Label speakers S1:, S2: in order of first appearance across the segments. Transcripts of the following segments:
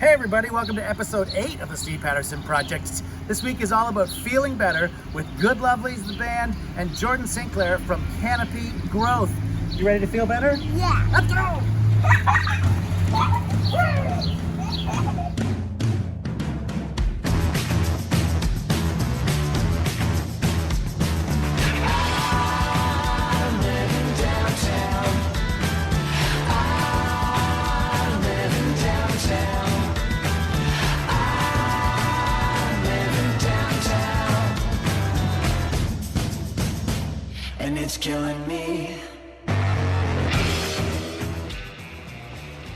S1: Hey everybody, welcome to episode 8 of the Steve Patterson Projecttt. This week is all about feeling better with GoodLovlies, the band, and Jordan Sinclair from Canopy Growth. You ready to feel better?
S2: Yeah.
S1: Let's go!
S3: And it's killing me.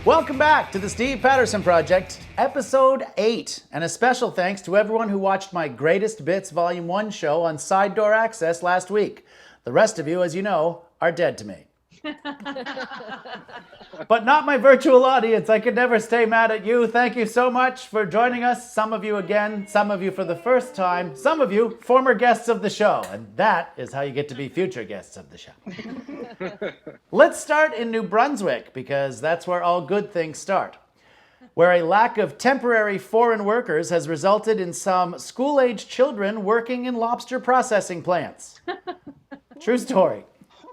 S1: Welcome back to the Steve Patterson Projecttt, episode 8. And a special thanks to everyone who watched my Greatest Bits Volume 1 show on Side Door Access last week. The rest of you, as you know, are dead to me. But not my virtual audience. I could never stay mad at you. Thank you so much for joining us. Some of you again, some of you for the first time, some of you former guests of the show. And that is how you get to be future guests of the show. Let's start in New Brunswick, because that's where all good things start, where a lack of temporary foreign workers has resulted in some school-aged children working in lobster processing plants. True story.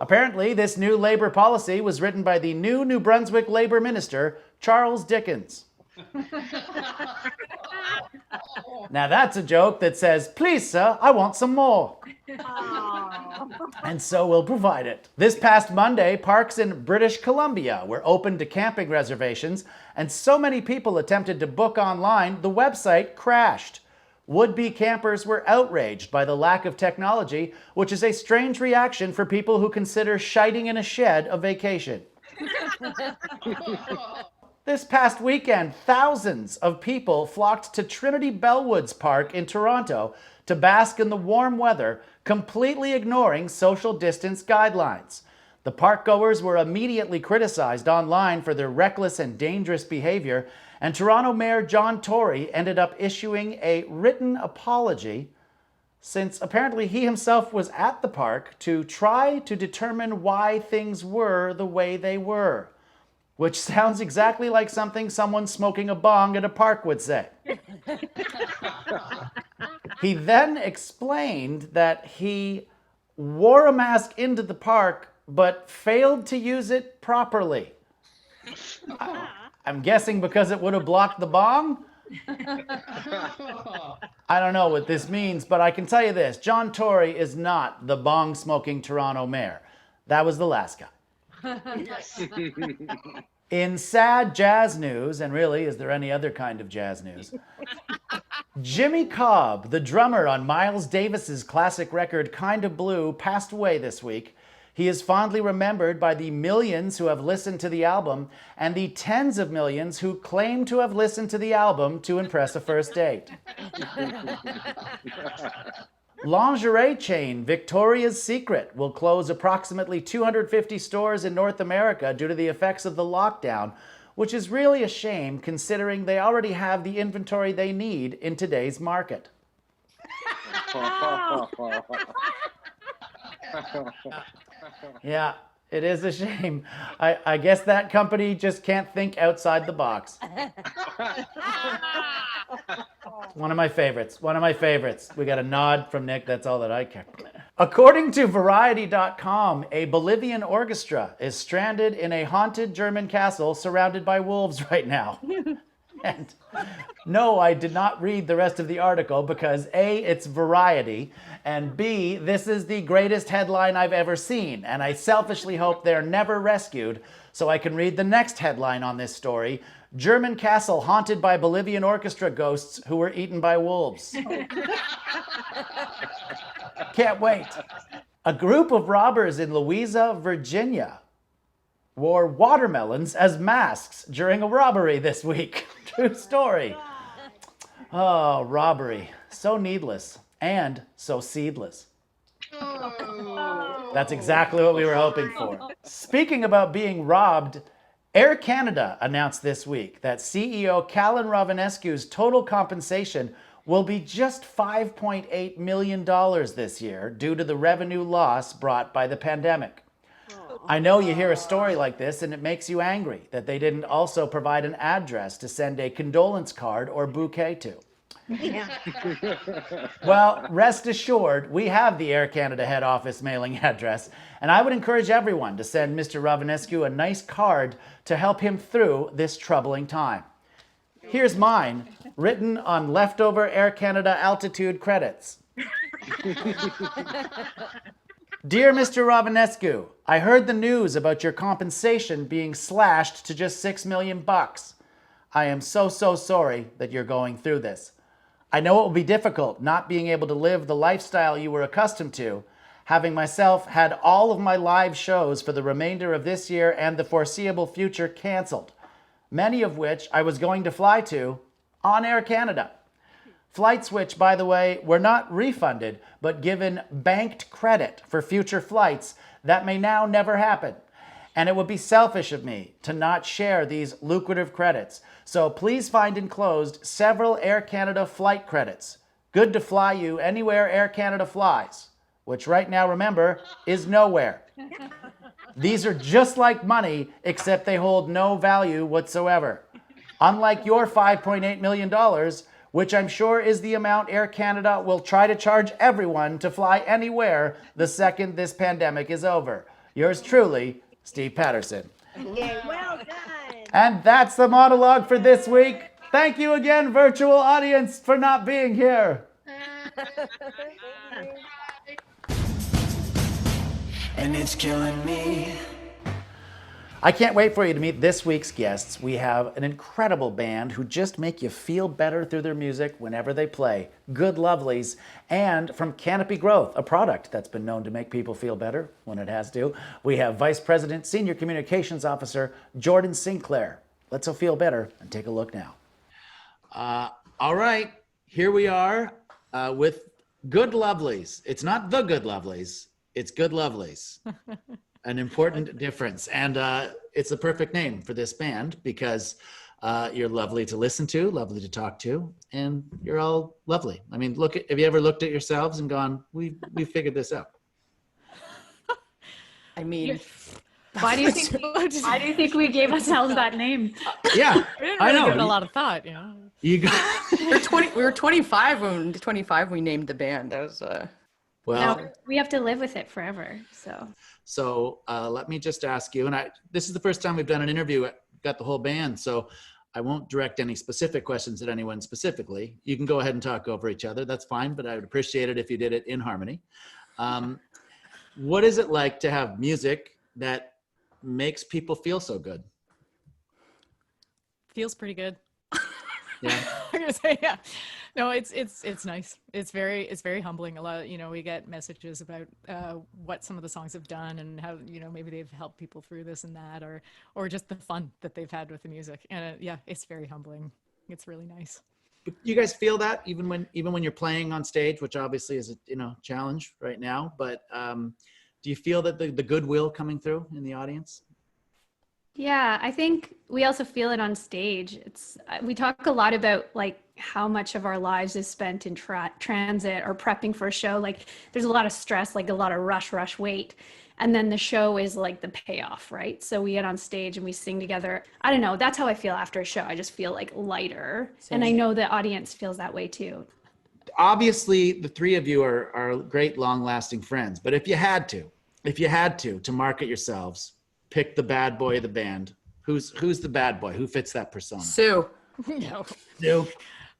S1: Apparently, this new labor policy was written by the new New Brunswick Labor Minister, Charles Dickens. Now that's a joke that says, "Please, sir, I want some more." And so we'll provide it. This past Monday, parks in British Columbia were open to camping reservations, and so many people attempted to book online, the website crashed. Would-be campers were outraged by the lack of technology, which is a strange reaction for people who consider shiting in a shed a vacation. This past weekend, thousands of people flocked to Trinity Bellwoods Park in Toronto to bask in the warm weather, completely ignoring social distance guidelines. The park-goers were immediately criticized online for their reckless and dangerous behavior, and Toronto Mayor John Tory ended up issuing a written apology, since apparently he himself was at the park to try to determine why things were the way they were, which sounds exactly like something someone smoking a bong at a park would say. He then explained that he wore a mask into the park but failed to use it properly. I'm guessing because it would have blocked the bong? I don't know what this means, but I can tell you this. John Tory is not the bong-smoking Toronto mayor. That was the last guy.
S2: Yes.
S1: In sad jazz news, and really, is there any other kind of jazz news? Jimmy Cobb, the drummer on Miles Davis's classic record Kinda Blue, passed away this week. He is fondly remembered by the millions who have listened to the album and the tens of millions who claim to have listened to the album to impress a first date. Lingerie chain Victoria's Secret will close approximately 250 stores in North America due to the effects of the lockdown, which is really a shame considering they already have the inventory they need in today's market. Yeah, it is a shame. I guess that company just can't think outside the box. One of my favorites. We got a nod from Nick. That's all that I care. According to Variety.com, a Bolivian orchestra is stranded in a haunted German castle surrounded by wolves right now. And no, I did not read the rest of the article because A, it's Variety, and B, this is the greatest headline I've ever seen, and I selfishly hope they're never rescued so I can read the next headline on this story: German castle haunted by Bolivian orchestra ghosts who were eaten by wolves. Can't wait. A group of robbers in Louisa, Virginia wore watermelons as masks during a robbery this week. True story. Oh, robbery. So needless and so seedless. That's exactly what we were hoping for. Speaking about being robbed, Air Canada announced this week that CEO Callan Rovinescu's total compensation will be just $5.8 million this year due to the revenue loss brought by the pandemic. I know you hear a story like this and it makes you angry that they didn't also provide an address to send a condolence card or bouquet to.
S2: Yeah.
S1: Well, rest assured, we have the Air Canada head office mailing address, and I would encourage everyone to send Mr. Romanescu a nice card to help him through this troubling time. Here's mine, written on leftover Air Canada altitude credits. Dear Mr. Romanescu, I heard the news about your compensation being slashed to just $6 million. I am so sorry that you're going through this. I know it will be difficult not being able to live the lifestyle you were accustomed to, having myself had all of my live shows for the remainder of this year and the foreseeable future canceled, many of which I was going to fly to on Air Canada. Flights which, by the way, were not refunded, but given banked credit for future flights that may now never happen. And it would be selfish of me to not share these lucrative credits. So please find enclosed several Air Canada flight credits. Good to fly you anywhere Air Canada flies, which right now, remember, is nowhere. These are just like money, except they hold no value whatsoever. Unlike your $5.8 million, which I'm sure is the amount Air Canada will try to charge everyone to fly anywhere the second this pandemic is over. Yours truly, Steve Patterson.
S2: Okay, well done.
S1: And that's the monologue for this week. Thank you again, virtual audience, for not being here.
S3: And it's killing me.
S1: I can't wait for you to meet this week's guests. We have an incredible band who just make you feel better through their music whenever they play. GoodLovlies, and from Canopy Growth, a product that's been known to make people feel better when it has to. We have Vice President, Senior Communications Officer, Jordan Sinclair. Let's all feel better and take a look now. All right, here we are with GoodLovlies. It's not the GoodLovlies, it's GoodLovlies. An important difference. And it's the perfect name for this band because you're lovely to listen to, lovely to talk to, and you're all lovely. I mean, have you ever looked at yourselves and gone, we figured this out?
S4: I mean,
S5: why do you think we gave ourselves that name?
S1: Yeah,
S4: we didn't
S1: I
S4: really
S1: know.
S4: give it a lot of thought, you know. We were 25 when we named the band. That was
S1: well,
S5: no, we have to live with it forever.
S1: So let me just ask you, and this is the first time we've done an interview, got the whole band, so I won't direct any specific questions at anyone specifically. You can go ahead and talk over each other. That's fine, but I would appreciate it if you did it in harmony. What is it like to have music that makes people feel so good?
S4: feels pretty good.
S1: Yeah.
S4: I'm gonna say, yeah. No, it's nice. It's very humbling. A lot, we get messages about what some of the songs have done and how, maybe they've helped people through this and that, or just the fun that they've had with the music. And yeah, it's very humbling. It's really nice.
S1: You guys feel that even when you're playing on stage, which obviously is a challenge right now, but do you feel that the goodwill coming through in the audience?
S5: Yeah, I think we also feel it on stage. We talk a lot about like how much of our lives is spent in transit or prepping for a show. Like there's a lot of stress, like a lot of rush, wait. And then the show is like the payoff, right? So we get on stage and we sing together. I don't know. That's how I feel after a show. I just feel like lighter. Same. And I know the audience feels that way too.
S1: Obviously, the three of you are great, long-lasting friends. But if you had to market yourselves, pick the bad boy of the band. Who's the bad boy? Who fits that persona?
S4: Sue. No.
S1: Sue.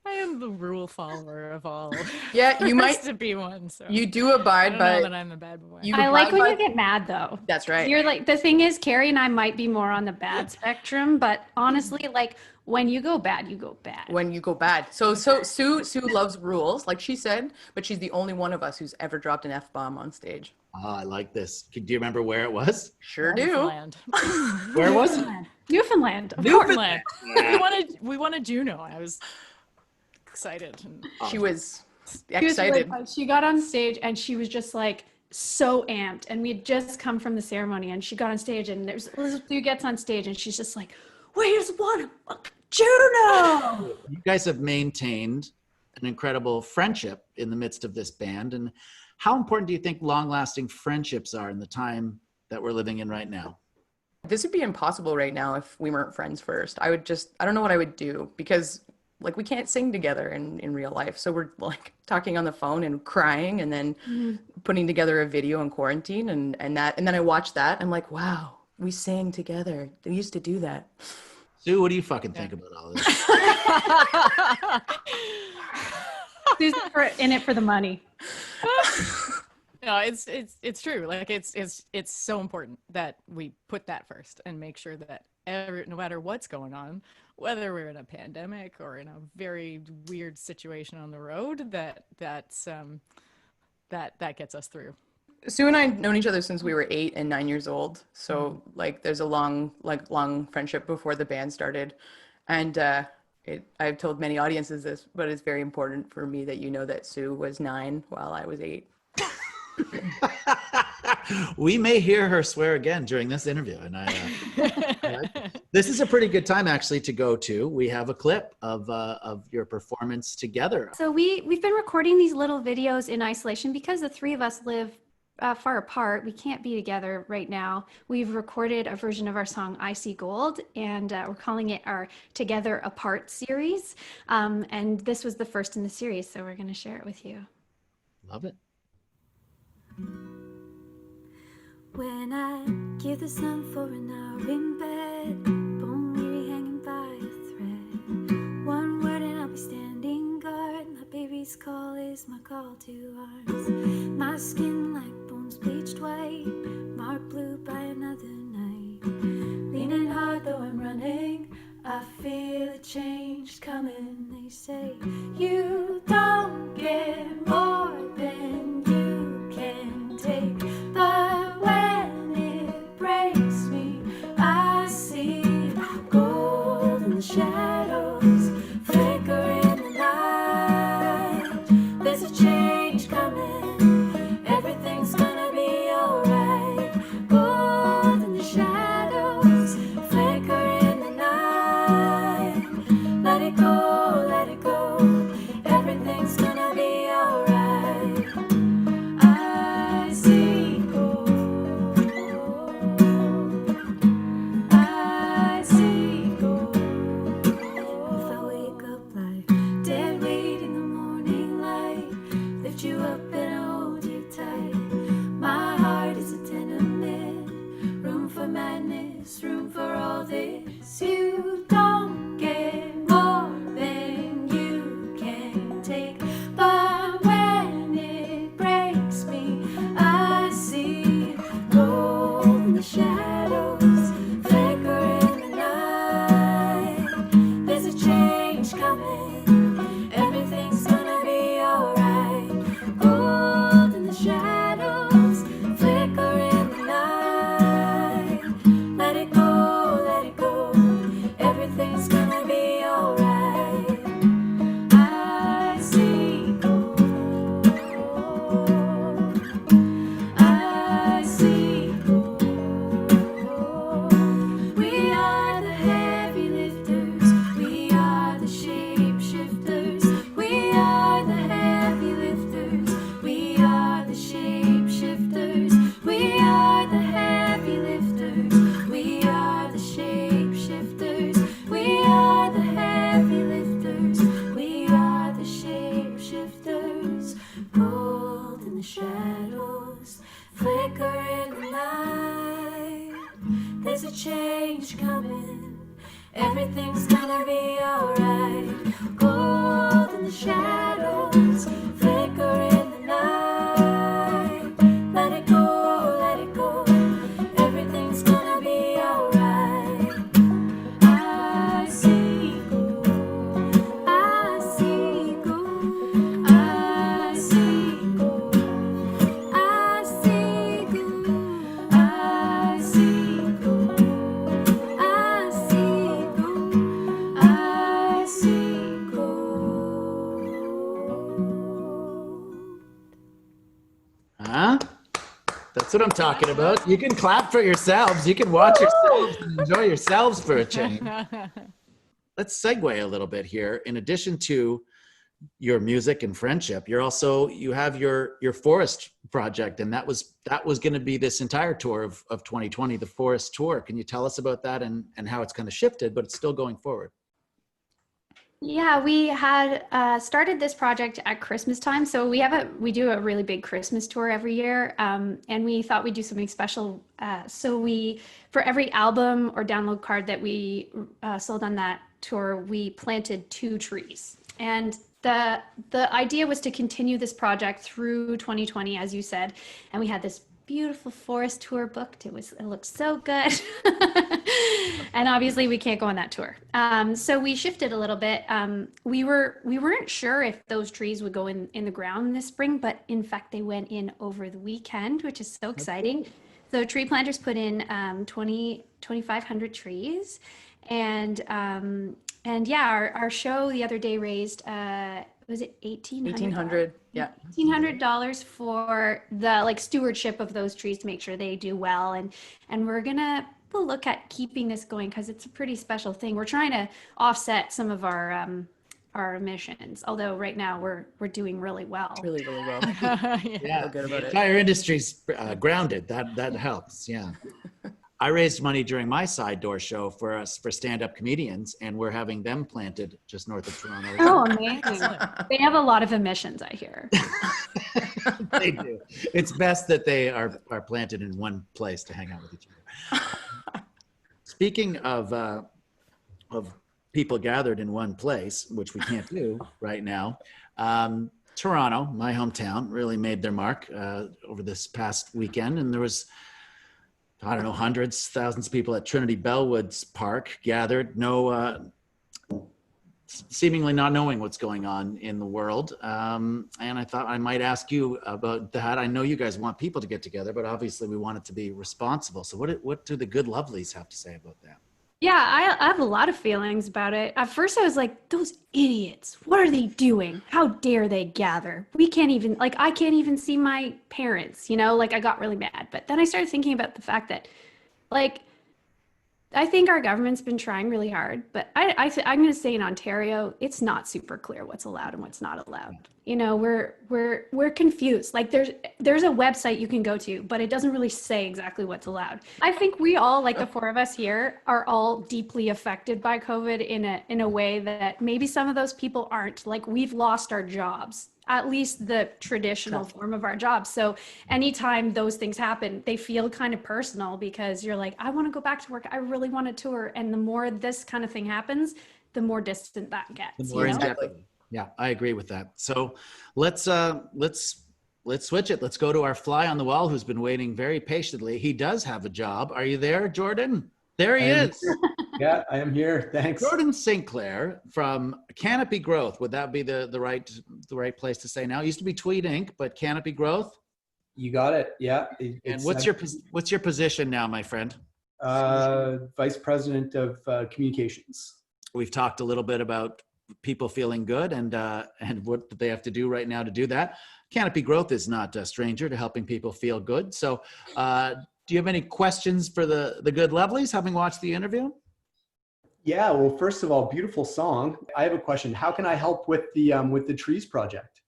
S4: I am the rule follower of all.
S6: Yeah, you might
S4: to be one. So
S6: you do abide by.
S4: I don't know that I'm the bad boy.
S5: I like when you get mad though.
S6: That's right.
S5: You're like, the thing is, Kerri and I might be more on the bad spectrum, but honestly, like when you go bad, you go bad.
S6: When you go bad. So Sue loves rules, like she said, but she's the only one of us who's ever dropped an F-bomb on stage.
S1: Oh, I like this. Do you remember where it was?
S6: Sure do.
S1: Where was it?
S5: Newfoundland.
S4: Newfoundland. We won a Juno. I was excited.
S6: She was excited.
S5: She got on stage and she was just like so amped. And we had just come from the ceremony and she got on stage and Elizabeth gets on stage and she's just like, we just won a Juno.
S1: You guys have maintained an incredible friendship in the midst of this band. And how important do you think long-lasting friendships are in the time that we're living in right now?
S6: This would be impossible right now if we weren't friends first. I don't know what I would do, because like we can't sing together in real life. So we're like talking on the phone and crying, and then putting together a video in quarantine, and then I watched that. I'm like, wow, we sang together. They used to do that.
S1: Sue, what do you fucking think about all this?
S5: Sue's in it for the money.
S4: No, it's true. Like it's so important that we put that first and make sure that no matter what's going on, whether we're in a pandemic or in a very weird situation on the road, that gets us through.
S6: Sue and I have known each other since we were 8 and 9 years old. So like there's a long friendship before the band started. And I've told many audiences this, but it's very important for me that you know that Sue was 9 while I was 8.
S1: We may hear her swear again during this interview, and this is a pretty good time actually to go to. We have a clip of your performance together.
S5: So we've been recording these little videos in isolation because the three of us live far apart. We can't be together right now. We've recorded a version of our song I See Gold, and we're calling it our Together Apart series. And this was the first in the series, so we're going to share it with you.
S1: Love it.
S7: When I give the sun for an hour in bed, bone weary hanging by a thread, one word and I'll be standing guard. My baby's call is my call to arms. My skin like bones bleached white, marked blue by another night. Leaning hard though I'm running, I feel a change coming. They say you don't get more than you can take, but when it breaks me, I see gold in the shadows, flicker in the night. There's a change coming, everything's gonna be alright. Gold in the shadows, flicker in the night. Let it go, everything's gonna be alright. I see gold, I see gold. If I wake up like dead weight in the morning light, lift you up and hold you tight. My heart is a tenement, room for madness, room for all this. You don't get more than you can take, but when it breaks me, I see gold in the shadows, flicker in the night. There's a change coming, everything's gonna be alright. Gold in the shadows, flicker in the night. Let it go, everything's gonna be alright. I see gold, I see gold. We are the heavy lifters, we are the shapeshifters. We are the heavy lifters, we are the shapeshifters. We are the heavy lifters, we are the shapeshifters. We are the heavy lifters, we are the shapeshifters. Gold in the shadows, flicker in the night. There's a change coming, everything's gonna be alright. Gold in the shadows, flicker in the night. Let it go, everything's gonna be alright. I see gold, I see gold, I see gold, I see gold, I see gold, I see gold, I see gold.
S1: Huh? That's what I'm talking about. You can clap for yourselves. You can watch yourselves and enjoy yourselves for a change. Let's segue a little bit here. In addition to your music and friendship, you have your forest project, and that was going to be this entire tour of 2020, the forest tour. Can you tell us about that and how it's kind of shifted, but it's still going forward?
S5: Yeah, we had started this project at Christmas time. So we do a really big Christmas tour every year, and we thought we'd do something special. So for every album or download card that we sold on that tour, we planted 2 trees. And the idea was to continue this project through 2020, as you said, and we had this beautiful forest tour booked. It looked so good. And obviously we can't go on that tour. So we shifted a little bit. We weren't sure if those trees would go in the ground this spring, but in fact they went in over the weekend, which is so exciting. So tree planters put in 2,500 trees, and yeah, our show the other day raised was it $1,800?
S6: Yeah.
S5: $1,800 for the stewardship of those trees to make sure they do well, and we'll look at keeping this going because it's a pretty special thing. We're trying to offset some of our emissions, although right now we're doing really well.
S6: Really well.
S1: Yeah,
S6: Feel good about
S1: the
S6: it.
S1: entire industry's grounded. That helps. Yeah. I raised money during my side door show for stand-up comedians, and we're having them planted just north of Toronto.
S5: Oh, amazing. They have a lot of emissions, I hear.
S1: They do. It's best that they are planted in one place to hang out with each other. Speaking of people gathered in one place, which we can't do right now, Toronto, my hometown, really made their mark over this past weekend, and there was, I don't know, hundreds, thousands of people at Trinity Bellwoods Park gathered, seemingly not knowing what's going on in the world. And I thought I might ask you about that. I know you guys want people to get together, but obviously we want it to be responsible. So what do the GoodLovlies have to say about that?
S5: Yeah, I have a lot of feelings about it. At first I was like, those idiots, what are they doing? How dare they gather? I can't even see my parents, I got really mad. But then I started thinking about the fact that, I think our government's been trying really hard, but I'm going to say in Ontario, it's not super clear what's allowed and what's not allowed. We're confused. There's a website you can go to, but it doesn't really say exactly what's allowed. I think we all, the 4 of us here, are all deeply affected by COVID in a way that maybe some of those people aren't. We've lost our jobs, at least the traditional form of our jobs. So anytime those things happen, they feel kind of personal because you're like, I want to go back to work. I really want to tour. And the more this kind of thing happens, the more distant that gets.
S1: The more exactly. Yeah, I agree with that. So let's switch it. Let's go to our fly on the wall who's been waiting very patiently. He does have a job. Are you there, Jordan? There he is.
S8: Yeah, I am here. Thanks.
S1: Jordan Sinclair from Canopy Growth. Would that be the right place to say now? It used to be Tweed Inc., but Canopy Growth.
S8: You got it. Yeah.
S1: And what's your position now, my friend?
S8: Vice President of Communications.
S1: We've talked a little bit about people feeling good and what they have to do right now to do that. Canopy Growth is not a stranger to helping people feel good. So do you have any questions for the GoodLovlies, having watched the interview?
S8: Yeah, well, first of all, beautiful song. I have a question. How can I help with the trees project?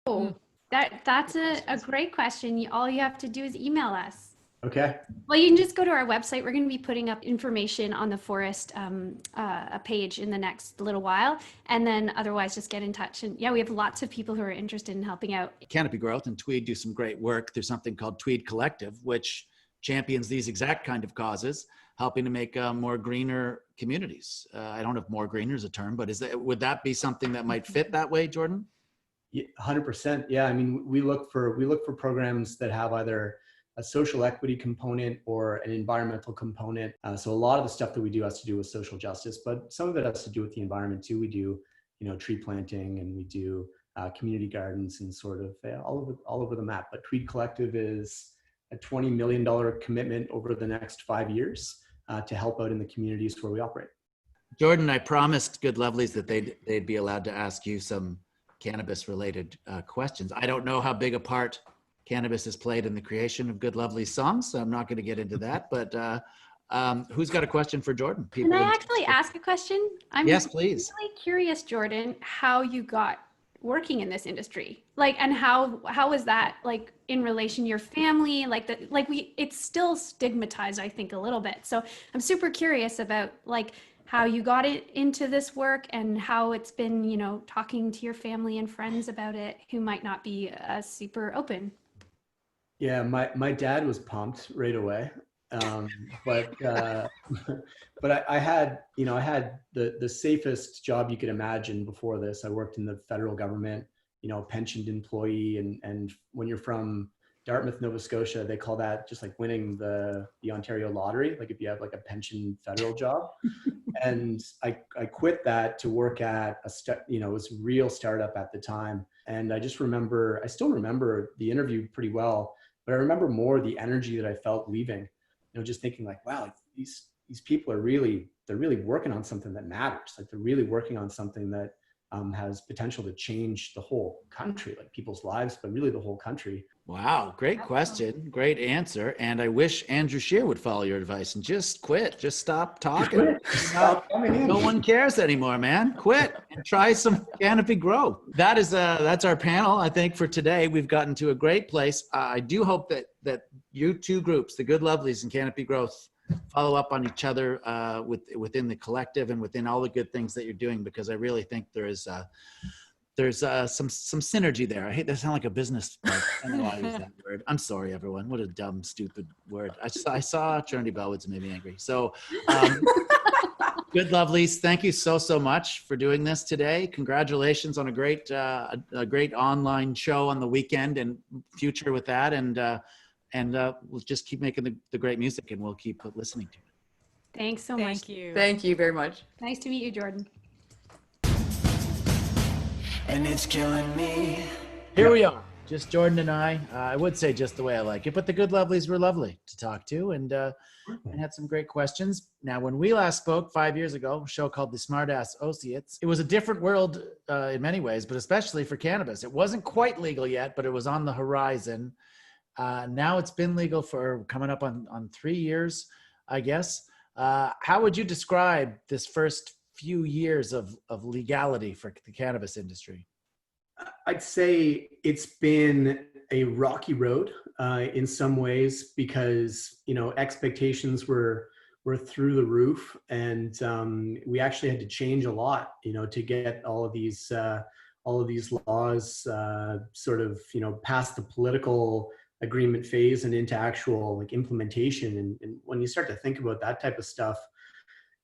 S5: Oh, that's a great question. All you have to do is email us.
S8: Okay.
S5: Well, you can just go to our website. We're going to be putting up information on the forest page in the next little while. And then otherwise just get in touch. And yeah, we have lots of people who are interested in helping out. Canopy
S1: Growth and Tweed do some great work. There's something called Tweed Collective, which champions these exact kind of causes, helping to make more greener communities. I don't know if more greener is a term, but would that be something that might fit that way, Jordan?
S8: Yeah, 100%. Yeah, I mean, we look for programs that have either a social equity component or an environmental component. So a lot of the stuff that we do has to do with social justice, but some of it has to do with the environment too. We do, tree planting, and we do community gardens and sort of all over the map. But Tweed Collective is a $20 million commitment over the next 5 years to help out in the communities where we operate.
S1: Jordan, I promised GoodLovlies that they'd be allowed to ask you some cannabis-related questions. I don't know how big a part cannabis has played in the creation of GoodLovlies songs, so I'm not going to get into that. But Who's got a question for Jordan?
S5: Can I
S1: in-
S5: actually ask a question? I'm
S1: Yes, please.
S5: really curious, Jordan, how you got working in this industry. Like, and how was that like in relation to your family? It's still stigmatized, I think, a little bit. So I'm super curious about like how you got it into this work and how it's been, you know, talking to your family and friends about it who might not be super open.
S8: Yeah, my dad was pumped right away. But I had, you know, I had the safest job you could imagine before this. I worked in the federal government, you know, pensioned employee, and when you're from Dartmouth, Nova Scotia, they call that just like winning the Ontario lottery. Like if you have like a pension federal job. And I quit that to work at it was a real startup at the time. And I still remember the interview pretty well, but I remember more the energy that I felt leaving, you know, just thinking like, wow, like these people they're really working on something that matters. Like they're really working on something that has potential to change the whole country, like people's lives, but really the whole country.
S1: Wow, great question, great answer. And I wish Andrew Scheer would follow your advice and just quit, just stop talking.
S8: Stop coming in.
S1: No one cares anymore, man. Quit and try some Canopy Grow. That's our panel, I think, for today. We've gotten to a great place. I do hope that you two groups, the GoodLovlies and Canopy Growth, follow up on each other within the collective and within all the good things that you're doing, because I really think there's some synergy there. I hate that sound like a business. I don't know why I use that word. I'm sorry, everyone. What a dumb, stupid word. I saw Trinity Bellwoods and made me angry. So GoodLovlies, thank you so much for doing this today. Congratulations on a great online show on the weekend and future with that. And we'll just keep making the great music, and we'll keep listening to it.
S5: Thanks so much.
S4: Thank you.
S6: Thank you very much.
S5: Nice to meet you, Jordan.
S3: and it's killing me.
S1: Here we are, just Jordan and I. I would say just the way I like it, but the GoodLovlies were lovely to talk to, and had some great questions. Now, when we last spoke 5 years ago, a show called The Smartass Associates, it was a different world in many ways, but especially for cannabis. It wasn't quite legal yet, but it was on the horizon. Now it's been legal for coming up on 3 years, I guess. How would you describe this first few years of legality for the cannabis industry?
S8: I'd say it's been a rocky road in some ways, because, you know, expectations were through the roof, and we actually had to change a lot, you know, to get all of these laws sort of, you know, past the political agreement phase and into actual like implementation. And when you start to think about that type of stuff,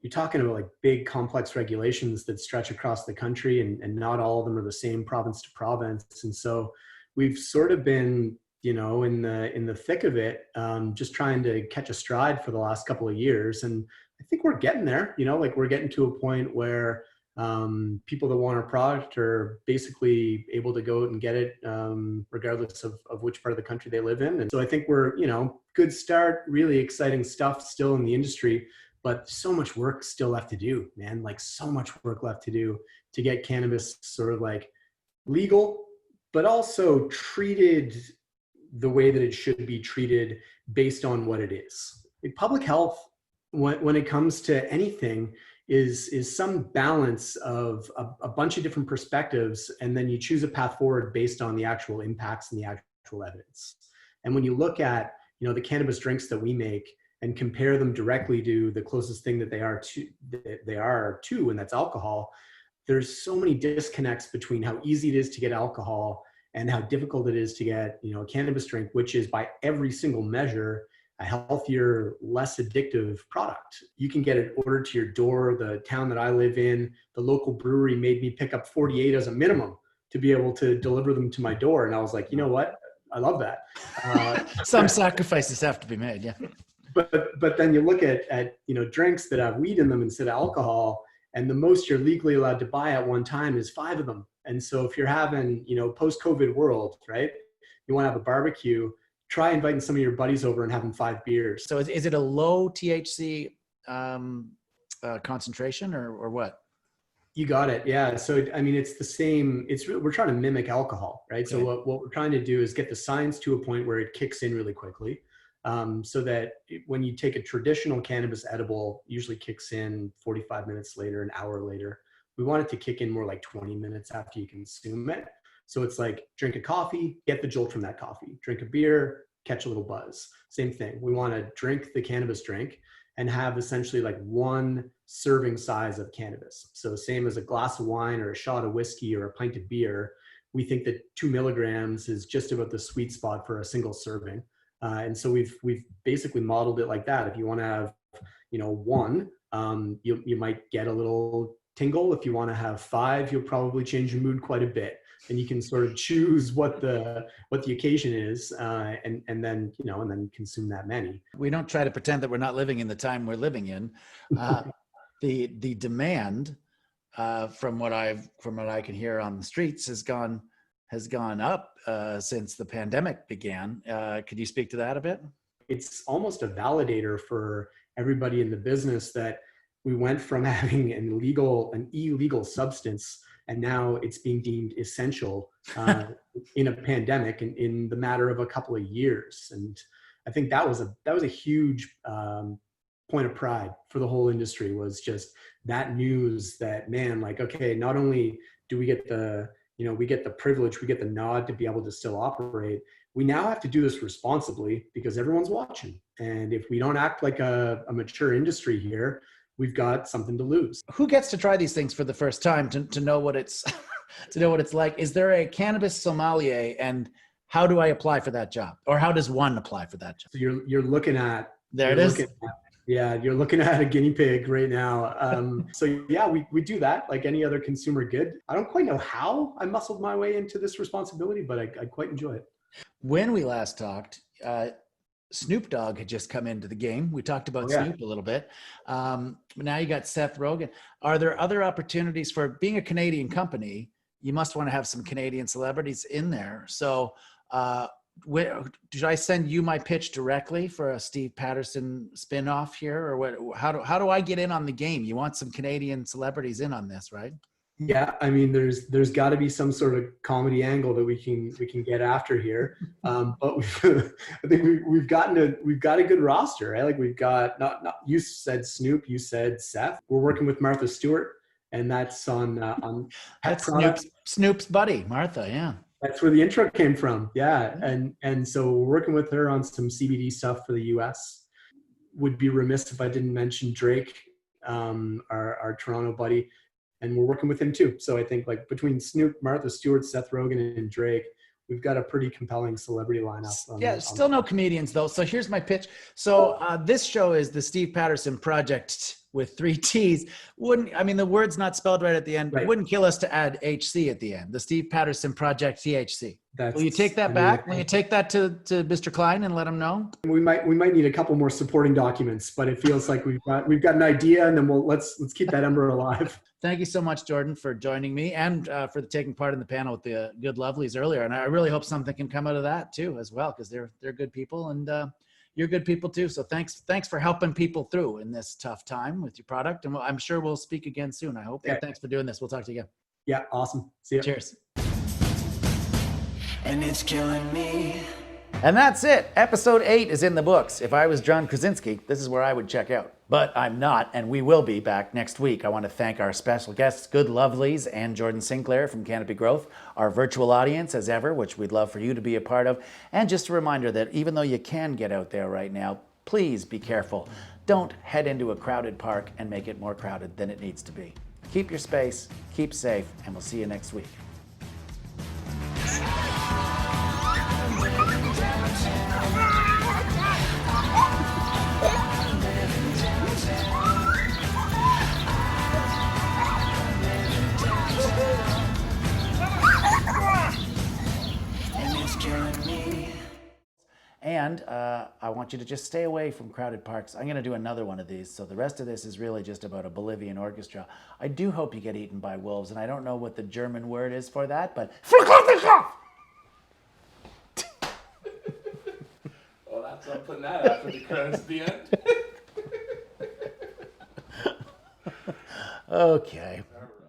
S8: you're talking about like big complex regulations that stretch across the country, and not all of them are the same province to province. And so we've sort of been, you know, in the thick of it, just trying to catch a stride for the last couple of years. And I think we're getting there, you know, like we're getting to a point where people that want our product are basically able to go out and get it, regardless of which part of the country they live in. And so I think we're, you know, good start, really exciting stuff still in the industry, but so much work still left to do, man. Like so much work left to do to get cannabis sort of like legal, but also treated the way that it should be treated based on what it is. Like public health, when it comes to anything, is some balance of a bunch of different perspectives, and then you choose a path forward based on the actual impacts and the actual evidence. And when you look at, you know, the cannabis drinks that we make and compare them directly to the closest thing that they are to, and that's alcohol, there's so many disconnects between how easy it is to get alcohol and how difficult it is to get, you know, a cannabis drink, which is by every single measure a healthier, less addictive product. You can get it ordered to your door. The town that I live in, the local brewery made me pick up 48 as a minimum to be able to deliver them to my door. And I was like, you know what? I love that.
S1: Some sacrifices have to be made, yeah.
S8: But then you look at you know, drinks that have weed in them instead of alcohol, and the most you're legally allowed to buy at one time is 5 of them. And so if you're having, you know, post-COVID world, right? You want to have a barbecue, try inviting some of your buddies over and having 5 beers.
S1: So is it a low THC concentration or what?
S8: You got it. Yeah. So, I mean, it's the same, we're trying to mimic alcohol, right?
S1: Okay.
S8: So what we're trying to do is get the science to a point where it kicks in really quickly. so that when you take a traditional cannabis edible, usually kicks in 45 minutes later, an hour later. We want it to kick in more like 20 minutes after you consume it. So it's like drink a coffee, get the jolt from that coffee. Drink a beer, catch a little buzz. Same thing. We want to drink the cannabis drink and have essentially like one serving size of cannabis. So same as a glass of wine or a shot of whiskey or a pint of beer, we think that 2 milligrams is just about the sweet spot for a single serving. And so we've basically modeled it like that. If you want to have, one, you might get a little tingle. If you want to have 5, you'll probably change your mood quite a bit. And you can sort of choose what the occasion is, and then consume that many.
S1: We don't try to pretend that we're not living in the time we're living in. The demand, from what I can hear on the streets, has gone up since the pandemic began. Could you speak to that a bit?
S8: It's almost a validator for everybody in the business that we went from having an illegal substance, and now it's being deemed essential in a pandemic in the matter of a couple of years. And I think that was a huge point of pride for the whole industry, was just that news that, man, like, okay, not only do we get the privilege, we get the nod to be able to still operate, we now have to do this responsibly because everyone's watching. And if we don't act like a mature industry here, we've got something to lose.
S1: Who gets to try these things for the first time to know what it's to know what it's like? Is there a cannabis sommelier, and how do I apply for that job, or how does one apply for that job?
S8: So you're looking at you're looking at a guinea pig right now. So yeah, we do that like any other consumer good. I don't quite know how I muscled my way into this responsibility, but I quite enjoy it.
S1: When we last talked, Snoop Dogg had just come into the game. We talked about Snoop a little bit. Now you got Seth Rogen. Are there other opportunities for being a Canadian company? You must want to have some Canadian celebrities in there. So should I send you my pitch directly for a Steve Patterson spinoff here, or what? How do I get in on the game? You want some Canadian celebrities in on this, right?
S8: Yeah, I mean, there's got to be some sort of comedy angle that we can get after here. But I think we've got a good roster, right? Like we've got not you said Snoop, you said Seth. We're working with Martha Stewart, and that's on
S1: that's Snoop's buddy, Martha. Yeah,
S8: that's where the intro came from. Yeah, and so we're working with her on some CBD stuff for the U.S. Would be remiss if I didn't mention Drake, our Toronto buddy. And we're working with him too. So I think like between Snoop, Martha Stewart, Seth Rogen, and Drake, we've got a pretty compelling celebrity lineup.
S1: Still no comedians though. So here's my pitch. So this show is the Steve Patterson Projecttt with 3 T's. The word's not spelled right at the end, but it wouldn't kill us to add HC at the end. The Steve Patterson Projecttt THC. Will you take that back? Will you take that to Mr. Klein and let him know? We might
S8: need a couple more supporting documents, but it feels like we've got an idea, and then let's keep that ember alive.
S1: Thank you so much, Jordan, for joining me and for taking part in the panel with the GoodLovlies earlier. And I really hope something can come out of that too, as well, because they're good people, and you're good people too. So thanks for helping people through in this tough time with your product. And I'm sure we'll speak again soon, I hope. Yeah. Thanks for doing this. We'll talk to you again.
S8: Yeah, awesome. See you.
S1: Cheers.
S3: And it's killing me.
S1: And that's it. Episode 8 is in the books. If I was John Krasinski, this is where I would check out. But I'm not, and we will be back next week. I want to thank our special guests, GoodLovlies and Jordan Sinclair from Canopy Growth, our virtual audience as ever, which we'd love for you to be a part of. And just a reminder that even though you can get out there right now, please be careful. Don't head into a crowded park and make it more crowded than it needs to be. Keep your space, keep safe, and we'll see you next week. And I want you to just stay away from crowded parks. I'm going to do another one of these. So the rest of this is really just about a Bolivian orchestra. I do hope you get eaten by wolves. And I don't know what the German word is for that, but...
S9: Well, that's I'm putting that out for the credits at the end.
S1: Okay.